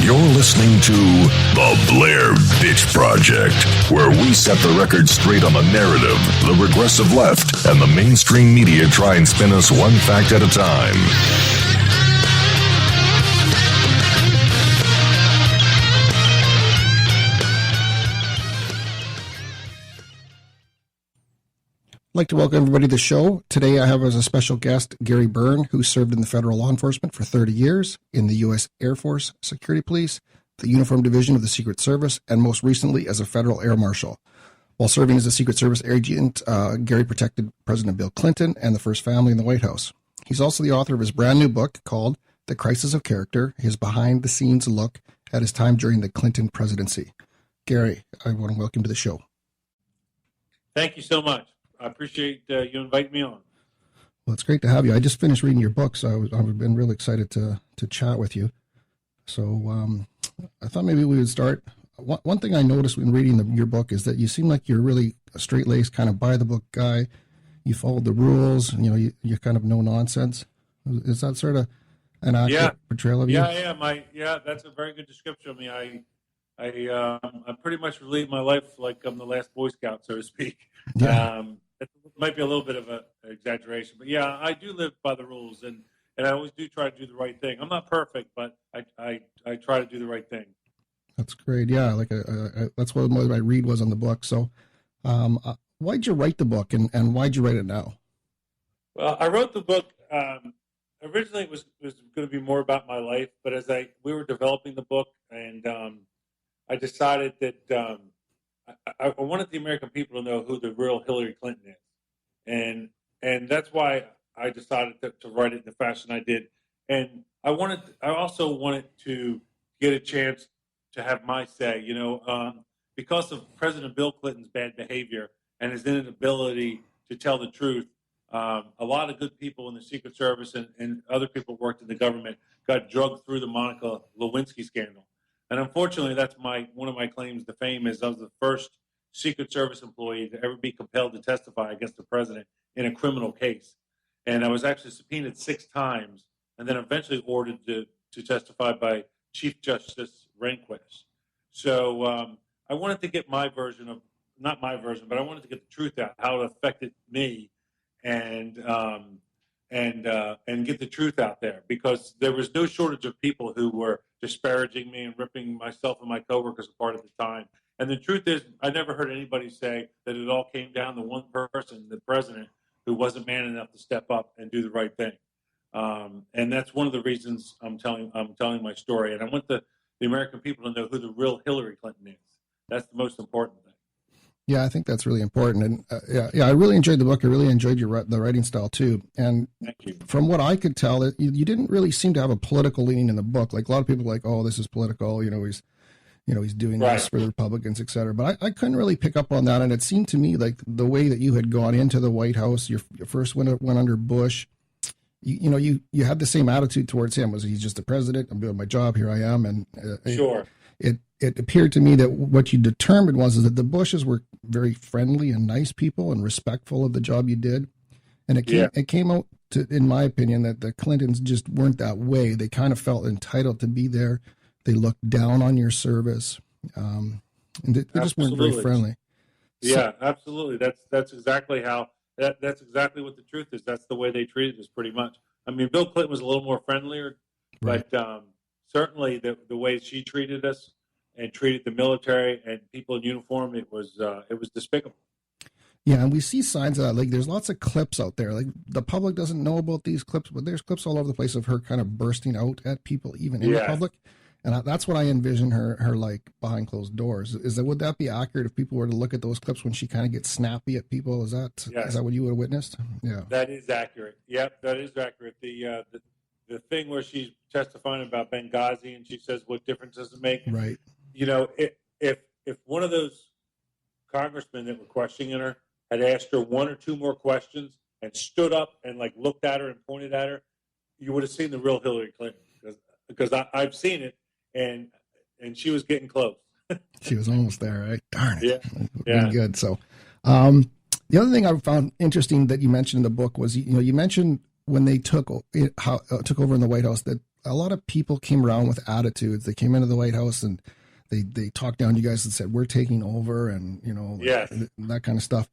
You're listening to The Blair Bitch Project, where we set the record straight on the narrative, the regressive left, and the mainstream media try and spin us one fact at a time. I'd like to welcome everybody to the show. Today I have as a special guest Gary Bryne, who served in the federal law enforcement for 30 years in the U.S. Air Force Security Police, the Uniform Division of the Secret Service, and most recently as a federal air marshal. While serving as a Secret Service agent, Gary protected President Bill Clinton and the first family in the White House. He's also the author of his brand new book called The Crisis of Character, his behind-the-scenes look at his time during the Clinton presidency. Gary, I want to welcome you to the show. Thank you so much. I appreciate you inviting me on. Well, it's great to have you. I just finished reading your book, so I've been really excited to chat with you. So I thought maybe we would start. One thing I noticed when reading your book is that you seem like you're really a straight-laced, kind of by-the-book guy. You followed the rules, and, you're kind of no-nonsense. Is that sort of an accurate portrayal of you? Yeah, that's a very good description of me. I pretty much relive my life like I'm the last Boy Scout, so to speak. Yeah. It might be a little bit of an exaggeration, but yeah, I do live by the rules, and I always do try to do the right thing. I'm not perfect, but I try to do the right thing. That's great. Yeah, that's what my read was on the book. So, why'd you write the book, and why'd you write it now? Well, I wrote the book. Originally, it was going to be more about my life, but as we were developing the book, and I decided that I wanted the American people to know who the real Hillary Clinton is, and that's why I decided to write it in the fashion I did. And I also wanted to get a chance to have my say, because of President Bill Clinton's bad behavior and his inability to tell the truth. A lot of good people in the Secret Service and other people who worked in the government got drugged through the Monica Lewinsky scandal. And unfortunately, that's one of my claims to fame is I was the first Secret Service employee to ever be compelled to testify against the president in a criminal case. And I was actually subpoenaed 6 times and then eventually ordered to testify by Chief Justice Rehnquist. So I wanted to get not my version, but I wanted to get the truth out, how it affected me and get the truth out there, because there was no shortage of people who were disparaging me and ripping myself and my coworkers apart at the time. And the truth is, I never heard anybody say that it all came down to one person, the president, who wasn't man enough to step up and do the right thing. And that's one of the reasons I'm telling my story. And I want the American people to know who the real Hillary Clinton is. That's the most important thing. Yeah, I think that's really important. And I really enjoyed the book. I really enjoyed the writing style too. And thank you. From what I could tell, you didn't really seem to have a political leaning in the book. Like a lot of people are like, oh, this is political. He's doing this for the Republicans, et cetera. But I couldn't really pick up on that. And it seemed to me like the way that you had gone into the White House, your first went under Bush, you had the same attitude towards him. Was he's just the president? I'm doing my job. Here I am. And sure. It appeared to me that what you determined was that the Bushes were very friendly and nice people and respectful of the job you did. And it came out, in my opinion, that the Clintons just weren't that way. They kind of felt entitled to be there. They looked down on your service. And they just weren't very friendly. Yeah, absolutely. That's exactly how, that's exactly what the truth is. That's the way they treated us pretty much. I mean, Bill Clinton was a little more friendlier, right. But certainly the way she treated us and treated the military and people in uniform, it was despicable. Yeah, and we see signs of that. Like, there's lots of clips out there. Like, the public doesn't know about these clips, but there's clips all over the place of her kind of bursting out at people, even in the public. And that's what I envision her like behind closed doors. Would that be accurate if people were to look at those clips when she kind of gets snappy at people? Is that what you would have witnessed? Yeah, that is accurate. Yep, that is accurate. The thing where she's testifying about Benghazi and she says, "What difference does it make?" Right. If one of those congressmen that were questioning her had asked her 1 or 2 more questions and stood up and like looked at her and pointed at her, you would have seen the real Hillary Clinton, because I've seen it, and she was getting close. She was almost there, right? Darn it. Yeah. Good. So, the other thing I found interesting that you mentioned in the book was, you mentioned when they took over in the White House that a lot of people came around with attitudes. They came into the White House and they talked down you guys and said, we're taking over, and, Yes. that kind of stuff.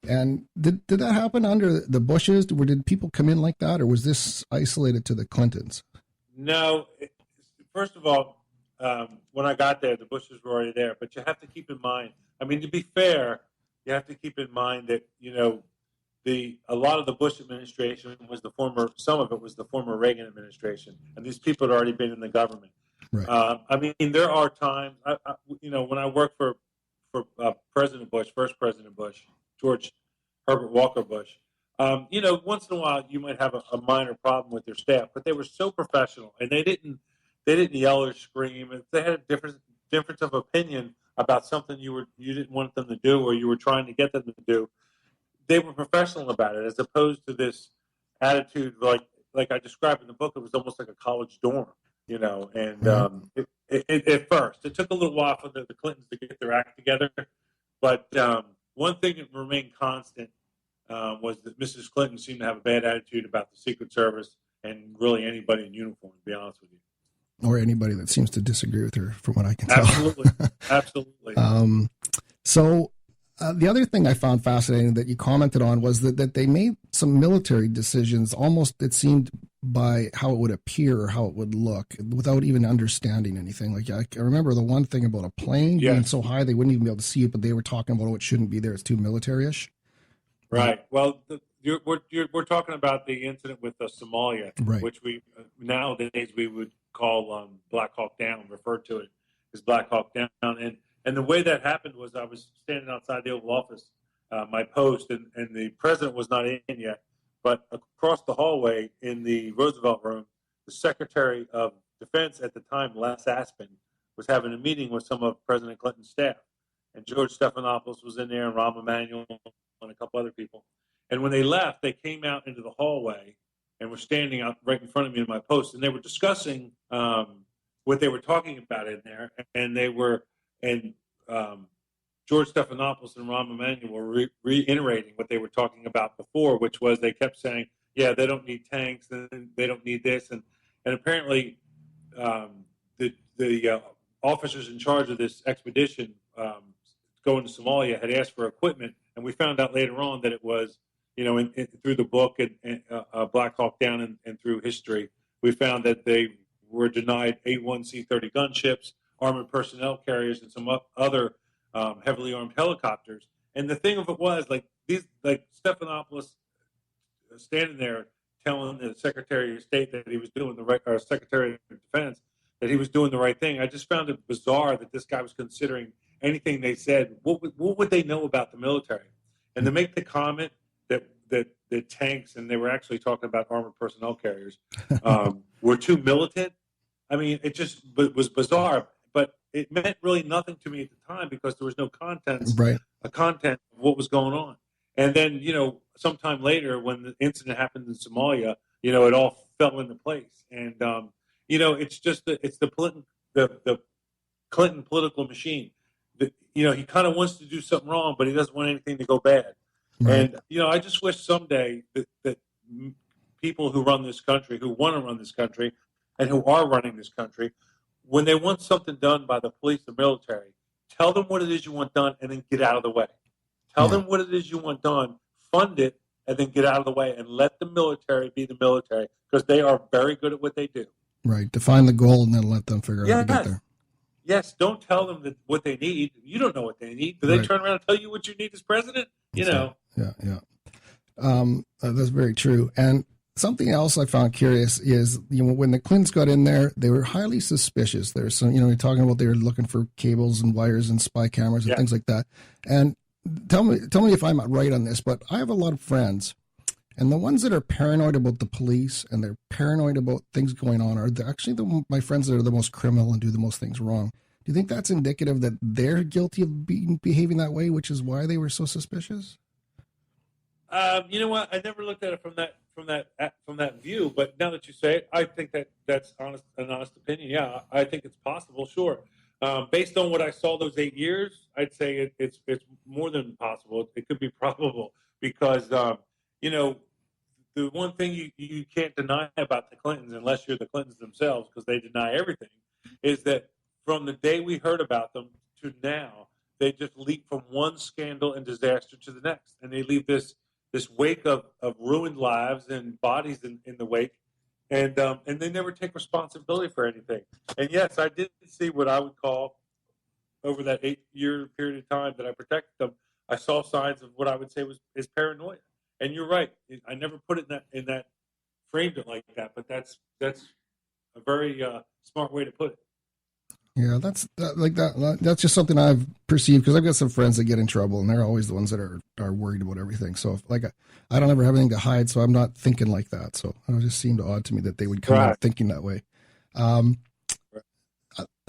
And did that happen under the Bushes? Did people come in like that, or was this isolated to the Clintons? No. First of all, when I got there, the Bushes were already there. But you have to keep in mind, I mean, to be fair, you have to keep in mind that, a lot of the Bush administration some of it was the former Reagan administration. And these people had already been in the government. Right. I mean, there are times, when I worked for President Bush, first President Bush, George Herbert Walker Bush, once in a while you might have a minor problem with their staff, but they were so professional, and they didn't yell or scream. If they had a difference of opinion about something you didn't want them to do, or you were trying to get them to do, they were professional about it, as opposed to this attitude like I described in the book. It was almost like a college dorm. And at first, it took a little while for the Clintons to get their act together. But one thing that remained constant was that Mrs. Clinton seemed to have a bad attitude about the Secret Service and really anybody in uniform, to be honest with you. Or anybody that seems to disagree with her, from what I can tell. Absolutely. Absolutely. So the other thing I found fascinating that you commented on was that they made some military decisions, almost, it seemed, by how it would appear or how it would look, without even understanding anything. Like, I remember the one thing about a plane being so high they wouldn't even be able to see it, but they were talking about, it shouldn't be there, it's too military-ish. Right. Well, we're talking about the incident with Somalia, right, which we nowadays we would call Black Hawk Down, referred to it as Black Hawk Down. And the way that happened was, I was standing outside the Oval Office, my post, and the president was not in yet. But across the hallway in the Roosevelt room, the Secretary of Defense at the time, Les Aspin, was having a meeting with some of President Clinton's staff. And George Stephanopoulos was in there, and Rahm Emanuel, and a couple other people. And when they left, they came out into the hallway and were standing out right in front of me in my post. And they were discussing what they were talking about in there. And George Stephanopoulos and Rahm Emanuel were reiterating what they were talking about before, which was, they kept saying, yeah, they don't need tanks, and they don't need this. And apparently the officers in charge of this expedition going to Somalia had asked for equipment. And we found out later on that it was, through the book and Black Hawk Down and through history, we found that they were denied A1C-30 gunships, armored personnel carriers, and some other heavily armed helicopters. And the thing of it was, like Stephanopoulos standing there telling the Secretary of State that he was doing the right, or Secretary of Defense that he was doing the right thing. I just found it bizarre that this guy was considering anything they said. What would they know about the military? And to make the comment that tanks, and they were actually talking about armored personnel carriers, were too militant. I mean, it just was bizarre. But it meant really nothing to me at the time, because there was no content of what was going on. And then, sometime later, when the incident happened in Somalia, it all fell into place. And it's just the Clinton political machine. He kind of wants to do something wrong, but he doesn't want anything to go bad. Right. And I just wish someday that people who run this country, who want to run this country, and who are running this country, when they want something done by the police or military, tell them what it is you want done, and then get out of the way. Tell them what it is you want done, fund it, and then get out of the way, and let the military be the military, because they are very good at what they do. Right. Define the goal and then let them figure out how to get there. Yes. Don't tell them what they need. You don't know what they need. Do they turn around and tell you what you need as president? Yeah. That's very true. And something else I found curious is, when the Clintons got in there, they were highly suspicious. There's some, you're talking about they were looking for cables and wires and spy cameras and things like that. And tell me if I'm right on this, but I have a lot of friends, and the ones that are paranoid about the police and they're paranoid about things going on are actually my friends that are the most criminal and do the most things wrong. Do you think that's indicative that they're guilty of behaving that way, which is why they were so suspicious? You know what? I never looked at it from that view, but now that you say it, I think that's an honest opinion. Yeah, I think it's possible. Sure. Based on what I saw those 8 years, I'd say it's more than possible. It could be probable, because the one thing you can't deny about the Clintons, unless you're the Clintons themselves, because they deny everything, is that from the day we heard about them to now, they just leap from one scandal and disaster to the next, and they leave this wake of ruined lives and bodies in the wake, and they never take responsibility for anything. And yes, I did see what I would call, over that 8-year period of time that I protected them, I saw signs of what I would say is paranoia. And you're right. I never put it in that framed it like that, but that's a very smart way to put it. Yeah, that's just something I've perceived, because I've got some friends that get in trouble, and they're always the ones that are worried about everything. So I don't ever have anything to hide, so I'm not thinking like that. So it just seemed odd to me that they would come out thinking that way.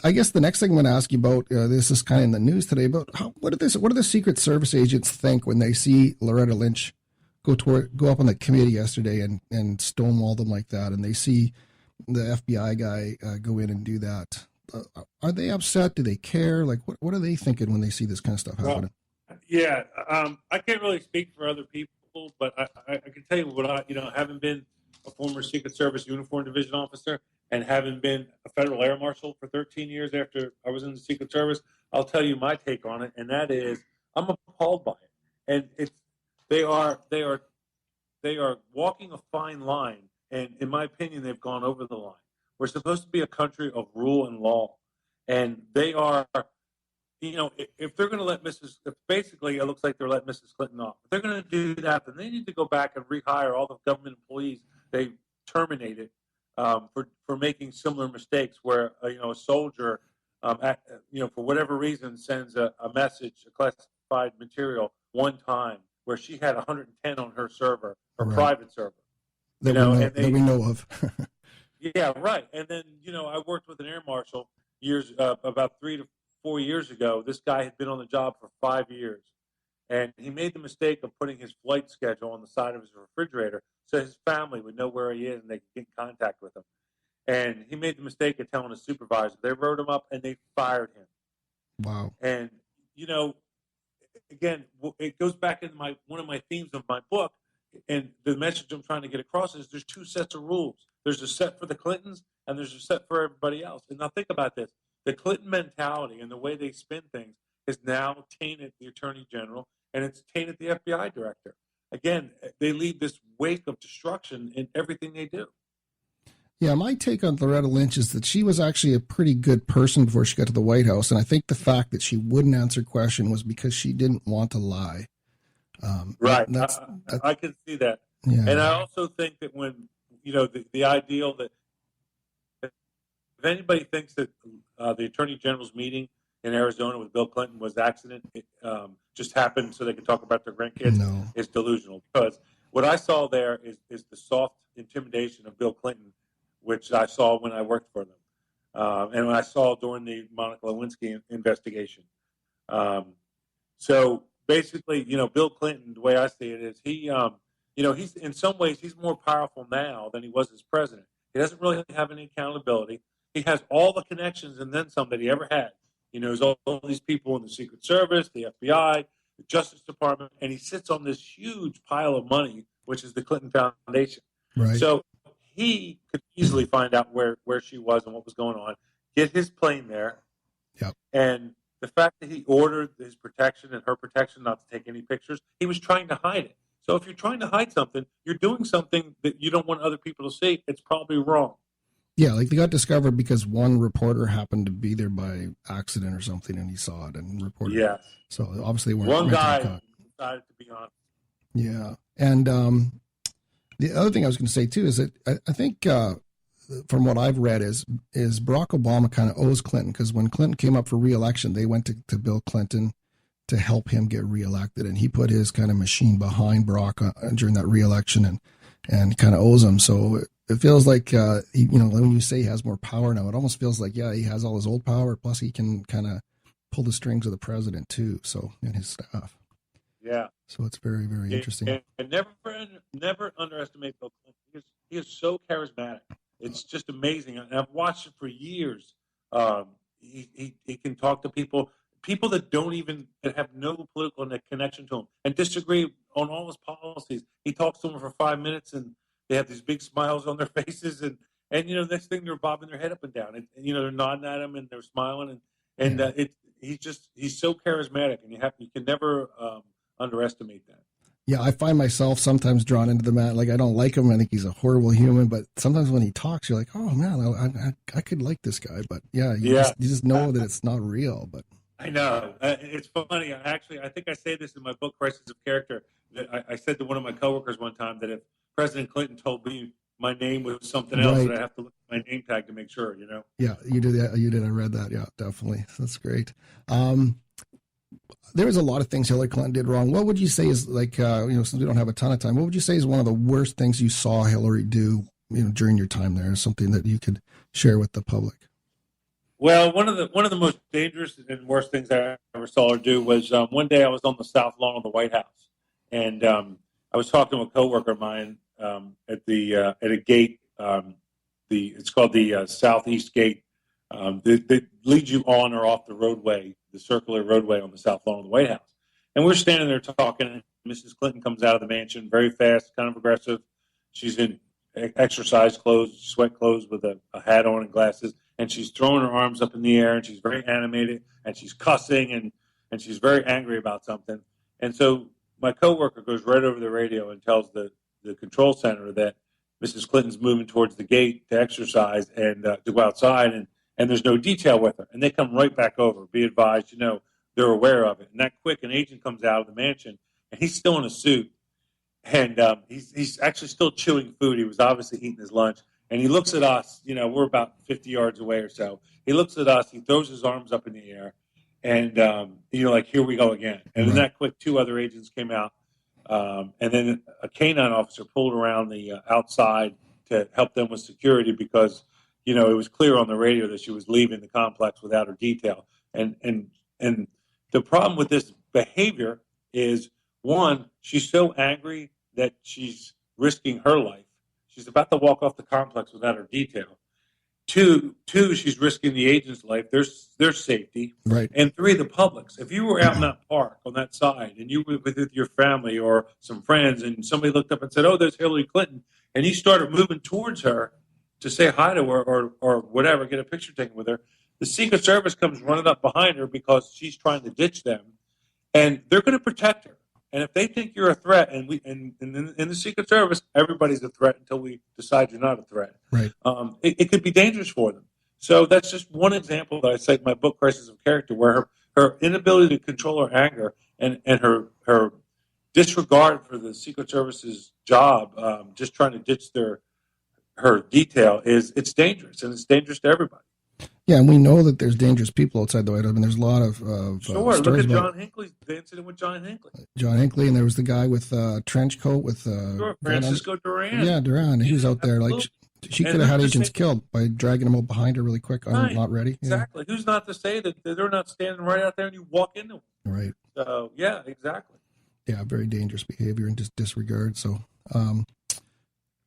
I guess the next thing I'm going to ask you about, this is kind of in the news today, but what do the Secret Service agents think when they see Loretta Lynch go up on the committee yesterday and stonewall them like that, and they see the FBI guy go in and do that? Are they upset? Do they care? Like, what are they thinking when they see this kind of stuff happening? Well, yeah, I can't really speak for other people, but I can tell you what having been a former Secret Service uniform division officer and having been a federal air marshal for 13 years after I was in the Secret Service, I'll tell you my take on it, and that is I'm appalled by it. And they are walking a fine line, and in my opinion, they've gone over the line. We're supposed to be a country of rule and law, and they are. If they're going to if basically it looks like they're letting Mrs. Clinton off, if they're going to do that, then they need to go back and rehire all the government employees they terminated for making similar mistakes. Where a soldier, for whatever reason, sends a message, a classified material one time, where she had 110 on her server, her private server, that we know of. Yeah, right. And then I worked with an air marshal about 3 to 4 years ago. This guy had been on the job for 5 years, and he made the mistake of putting his flight schedule on the side of his refrigerator so his family would know where he is and they could get in contact with him. And he made the mistake of telling his supervisor. They wrote him up and they fired him. Wow. And again, it goes back into one of my themes of my book, and the message I'm trying to get across is there's 2 sets of rules. There's a set for the Clintons and there's a set for everybody else. And now think about this. The Clinton mentality and the way they spin things has now tainted the Attorney General, and it's tainted the FBI Director. Again, they leave this wake of destruction in everything they do. Yeah, my take on Loretta Lynch is that she was actually a pretty good person before she got to the White House, and I think the fact that she wouldn't answer question was because she didn't want to lie. Right. I can see that. Yeah. And I also think that when, the ideal that if anybody thinks that the Attorney General's meeting in Arizona with Bill Clinton was accident, it just happened so they could talk about their grandkids, is delusional. Because what I saw there is the soft intimidation of Bill Clinton, which I saw when I worked for them. And when I saw during the Monica Lewinsky investigation. So basically, Bill Clinton, the way I see it is he's in some ways he's more powerful now than he was as president. He doesn't really have any accountability. He has all the connections and then some that he ever had. There's all these people in the Secret Service, the FBI, the Justice Department, and he sits on this huge pile of money, which is the Clinton Foundation. Right. So he could easily find out where she was and what was going on, get his plane there. Yep. And the fact that he ordered his protection and her protection not to take any pictures, he was trying to hide it. So if you're trying to hide something, you're doing something that you don't want other people to see. It's probably wrong. Yeah, like they got discovered because one reporter happened to be there by accident or something, and he saw it and reported. Yes. So obviously they weren't. One guy decided to be on. Yeah, and the other thing I was going to say too is that I think from what I've read is Barack Obama kind of owes Clinton, because when Clinton came up for re-election, they went to Bill Clinton to help him get reelected, and he put his kind of machine behind Barack during that re-election, and kind of owes him. So it feels like when you say he has more power now, it almost feels like he has all his old power, plus he can kind of pull the strings of the president too. So, and his staff. Yeah. So it's very, very interesting. And never underestimate Bill Clinton. He is so charismatic. It's just amazing. And I've watched it for years. He can talk to people. people that that have no political connection to him and disagree on all his policies. He talks to them for 5 minutes, and they have these big smiles on their faces, and next thing they're bobbing their head up and down, and they're nodding at him and they're smiling, he's so charismatic, and you can never underestimate that. Yeah, I find myself sometimes drawn into the man. Like, I don't like him. I think he's a horrible human. But sometimes when he talks, you're like, oh man, I could like this guy. But you just know that it's not real. But I know. It's funny. I think I say this in my book, Crisis of Character. That I said to one of my coworkers one time that if President Clinton told me my name was something else, that I have to look at my name tag to make sure. Yeah, you did that. You did. I read that. Yeah, definitely. That's great. There was a lot of things Hillary Clinton did wrong. What would you say is, like, since we don't have a ton of time, what would you say is one of the worst things you saw Hillary do, during your time there? Something that you could share with the public? Well, one of the most dangerous and worst things I ever saw her do was one day I was on the south lawn of the White House, and I was talking to a coworker of mine at a gate. It's called the Southeast Gate. That leads you on or off the roadway, the circular roadway on the south lawn of the White House. And we're standing there talking, and Mrs. Clinton comes out of the mansion very fast, kind of aggressive. She's in exercise clothes, sweat clothes with a hat on and glasses, and she's throwing her arms up in the air, and she's very animated, and she's cussing, and she's very angry about something. And so my coworker goes right over the radio and tells the control center that Mrs. Clinton's moving towards the gate to exercise and to go outside, and there's no detail with her. And they come right back over. Be advised, they're aware of it. And that quick, an agent comes out of the mansion, and he's still in a suit. And he's actually still chewing food. He was obviously eating his lunch. And he looks at us. We're about 50 yards away or so. He looks at us. He throws his arms up in the air. And, like, here we go again. And then that quick, two other agents came out. And then a canine officer pulled around the outside to help them with security because – it was clear on the radio that she was leaving the complex without her detail. And the problem with this behavior is, one, she's so angry that she's risking her life. She's about to walk off the complex without her detail. Two, she's risking the agent's life, their safety. Right. And three, the public's. If you were out in that park on that side and you were with your family or some friends and somebody looked up and said, oh, there's Hillary Clinton, and you started moving towards her to say hi to her or whatever, get a picture taken with her, the Secret Service comes running up behind her because she's trying to ditch them, and they're going to protect her. And if they think you're a threat, and in the Secret Service, everybody's a threat until we decide you're not a threat. Right. It could be dangerous for them. So that's just one example that I cite in my book, Crisis of Character, where her inability to control her anger and her disregard for the Secret Service's job, just trying to ditch her detail, it's dangerous, and it's dangerous to everybody. Yeah, and we know that there's dangerous people outside the White House. I mean, there's a lot of sure. Look at John Hinckley, the incident with John Hinckley. John Hinckley, and there was the guy with trench coat with sure, Francisco Duran. Yeah, Duran. He was out there. Like, she could have had agents killed by dragging them out behind her really quick. I'm not ready. Exactly. Yeah. Who's not to say that they're not standing right out there and you walk into them? Right. So, yeah, exactly. Yeah, very dangerous behavior and just disregard. So,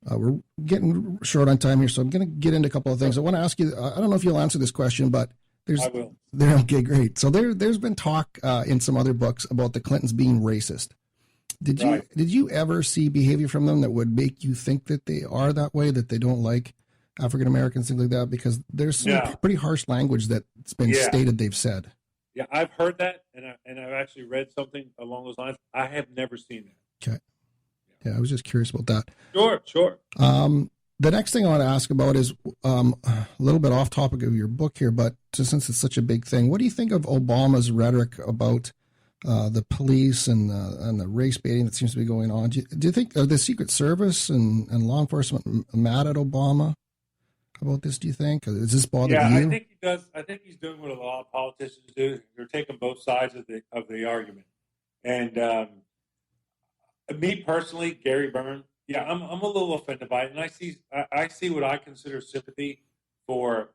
we're getting short on time here, so I'm going to get into a couple of things. I want to ask you, I don't know if you'll answer this question, but I will. Okay, great. So there's been talk in some other books about the Clintons being racist. Did you ever see behavior from them that would make you think that they are that way, that they don't like African Americans, things like that? Because there's some pretty harsh language that's been stated they've said. Yeah, I've heard that, and I've actually read something along those lines. I have never seen that. Okay. Yeah, I was just curious about that. Sure. The next thing I want to ask about is a little bit off topic of your book here, but since it's such a big thing, what do you think of Obama's rhetoric about the police and the race baiting that seems to be going on? Do you think the Secret Service and law enforcement mad at Obama about this? Do you think? Is this bothering you? Yeah, I think he does. I think he's doing what a lot of politicians do. They're taking both sides of the argument. And me personally, Gary Byrne, I'm a little offended by it, and I see what I consider sympathy for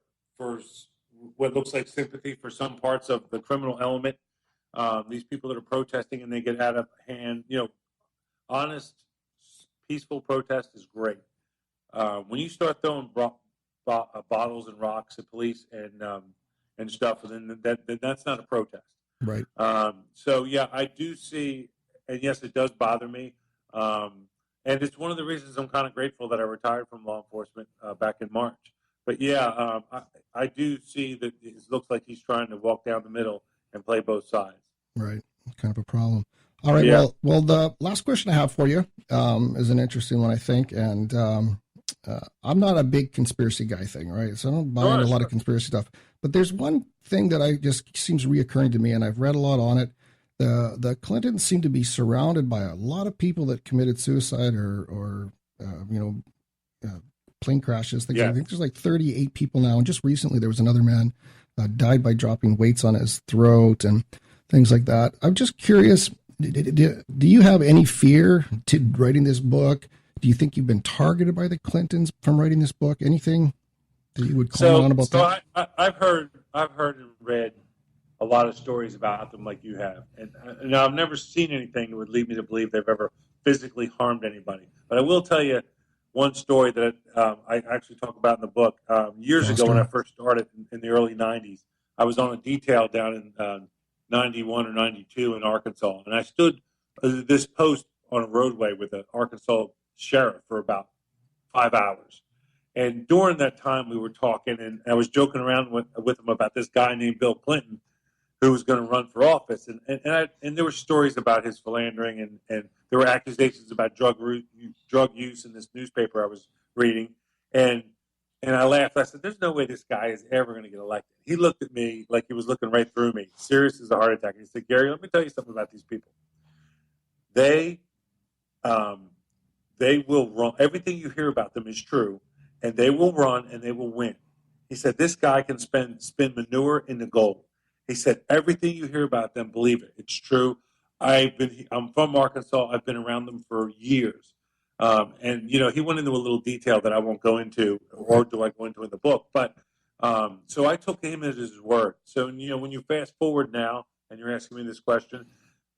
what looks like sympathy for some parts of the criminal element. These people that are protesting and they get out of hand. Honest, peaceful protest is great. When you start throwing bottles and rocks at police and stuff, then that's not a protest. Right. So yeah, I do see, and yes, it does bother me. And it's one of the reasons I'm kind of grateful that I retired from law enforcement back in March. But yeah, I do see that it looks like he's trying to walk down the middle and play both sides. Right. Kind of a problem. All right. Yeah. Well, the last question I have for you is an interesting one, I think. And I'm not a big conspiracy guy thing, right? So I don't buy into a lot of conspiracy stuff. But there's one thing that I just seems reoccurring to me, and I've read a lot on it. The Clintons seem to be surrounded by a lot of people that committed suicide or plane crashes. Things. Yeah. I think there's like 38 people now. And just recently there was another man died by dropping weights on his throat and things like that. I'm just curious, do you have any fear to writing this book? Do you think you've been targeted by the Clintons from writing this book? Anything that you would comment on about that? I've heard and read a lot of stories about them like you have. And I've never seen anything that would lead me to believe they've ever physically harmed anybody. But I will tell you one story that I actually talk about in the book. Years ago when I first started in the early 90s, I was on a detail down in 91 or 92 in Arkansas. And I stood this post on a roadway with an Arkansas sheriff for about 5 hours. And during that time, we were talking, and I was joking around with him about this guy named Bill Clinton, who was going to run for office. And there were stories about his philandering, and there were accusations about drug use in this newspaper I was reading. And I laughed. I said, there's no way this guy is ever going to get elected. He looked at me like he was looking right through me, serious as a heart attack. And he said, Gary, let me tell you something about these people. They will run. Everything you hear about them is true, and they will run and they will win. He said, this guy can spin manure into gold. He said, everything you hear about them, believe it. It's true. I'm from Arkansas. I've been around them for years. And, he went into a little detail that I won't go into, or do I go into in the book. But so I took him at his word. So, when you fast forward now and you're asking me this question,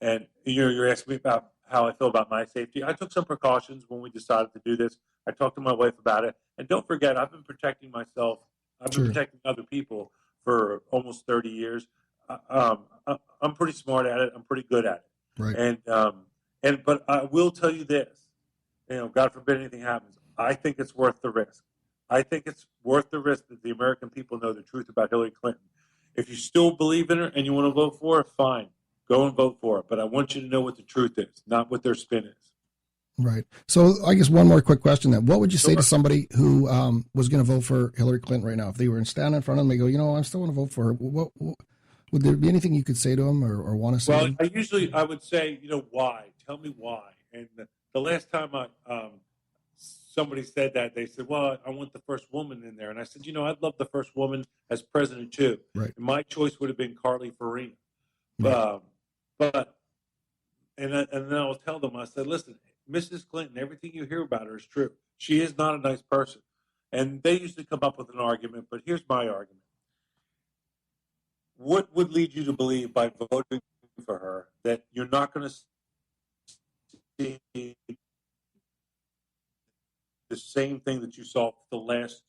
and you're asking me about how I feel about my safety, I took some precautions when we decided to do this. I talked to my wife about it. And don't forget, I've been protecting myself. I've been protecting other people for almost 30 years. I'm pretty smart at it. I'm pretty good at it. Right. But I will tell you this, God forbid anything happens. I think it's worth the risk. I think it's worth the risk that the American people know the truth about Hillary Clinton. If you still believe in her and you want to vote for her, fine, go and vote for her. But I want you to know what the truth is, not what their spin is. Right. So I guess one more quick question then. What would you say to somebody who was going to vote for Hillary Clinton right now? If they were standing in front of them, they go, I still want to vote for her. What would there be anything you could say to them or want to say? Well, I would say, why? Tell me why. And the last time somebody said that, they said, well, I want the first woman in there. And I said, I'd love the first woman as president too. Right. And my choice would have been Carly Fiorina. Right. And then I'll tell them, I said, listen, Mrs. Clinton, everything you hear about her is true. She is not a nice person. And they usually come up with an argument, but here's my argument. What would lead you to believe by voting for her that you're not going to see the same thing that you saw for the last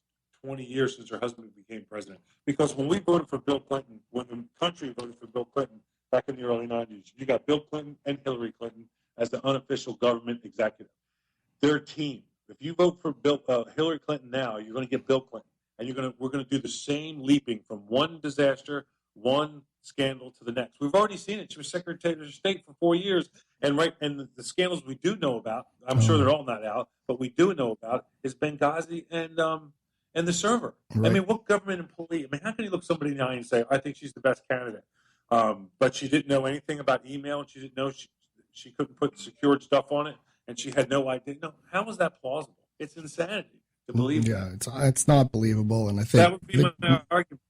20 years since her husband became president? Because when we voted for Bill Clinton, when the country voted for Bill Clinton back in the early 90s, you got Bill Clinton and Hillary Clinton as the unofficial government executive. Their team. If you vote for Hillary Clinton now, you're going to get Bill Clinton, and we're going to do the same leaping from one disaster, one scandal to the next. We've already seen it. She was Secretary of State for 4 years, and the scandals we do know about, I'm sure they're all not out, but we do know about is Benghazi and the server. Right. I mean, what government employee? How can you look somebody in the eye and say, I think she's the best candidate? But she didn't know anything about email, and she didn't know she couldn't put secured stuff on it, and she had no idea. No, how is that plausible? It's insanity to believe. Yeah, it's not believable, and I think that would be my argument.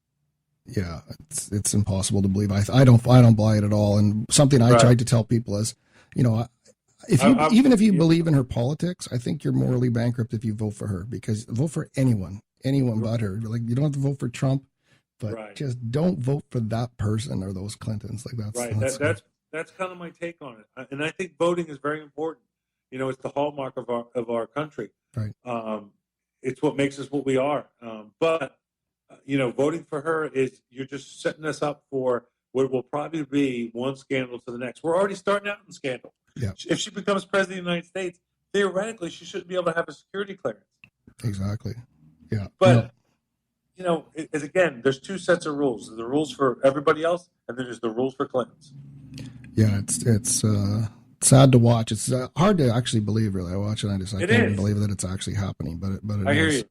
Yeah, it's impossible to believe. I don't buy it at all. And something I tried to tell people is, even if you believe in her politics, I think you're morally bankrupt if you vote for her, because vote for anyone but her. Like, you don't have to vote for Trump, but just don't vote for that person or those Clintons. Like that's kind of my take on it. And I think voting is very important. It's the hallmark of our country. Right. It's what makes us what we are. But voting for her you're just setting us up for what will probably be one scandal to the next. We're already starting out in scandal. Yeah. If she becomes president of the United States, theoretically, she shouldn't be able to have a security clearance. Exactly. Yeah. But, again, there's two sets of rules. There's the rules for everybody else, and then there's the rules for Clintons. Yeah, it's sad to watch. It's hard to actually believe, really. I watch it, and I can't believe that it's actually happening, but it I hear is. you.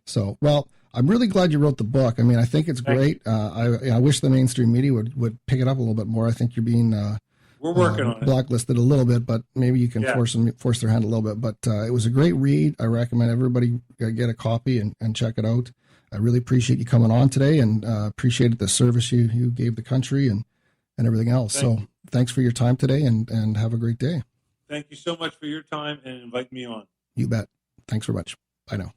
So, well, I'm really glad you wrote the book. I mean, I think it's great. I wish the mainstream media would pick it up a little bit more. I think you're being we're working on it. Blacklisted a little bit, but maybe you can force their hand a little bit. But it was a great read. I recommend everybody get a copy and check it out. I really appreciate you coming on today, and appreciated the service you gave the country and everything else. Thanks for your time today, and have a great day. Thank you so much for your time and inviting me on. You bet. Thanks very much. Bye now.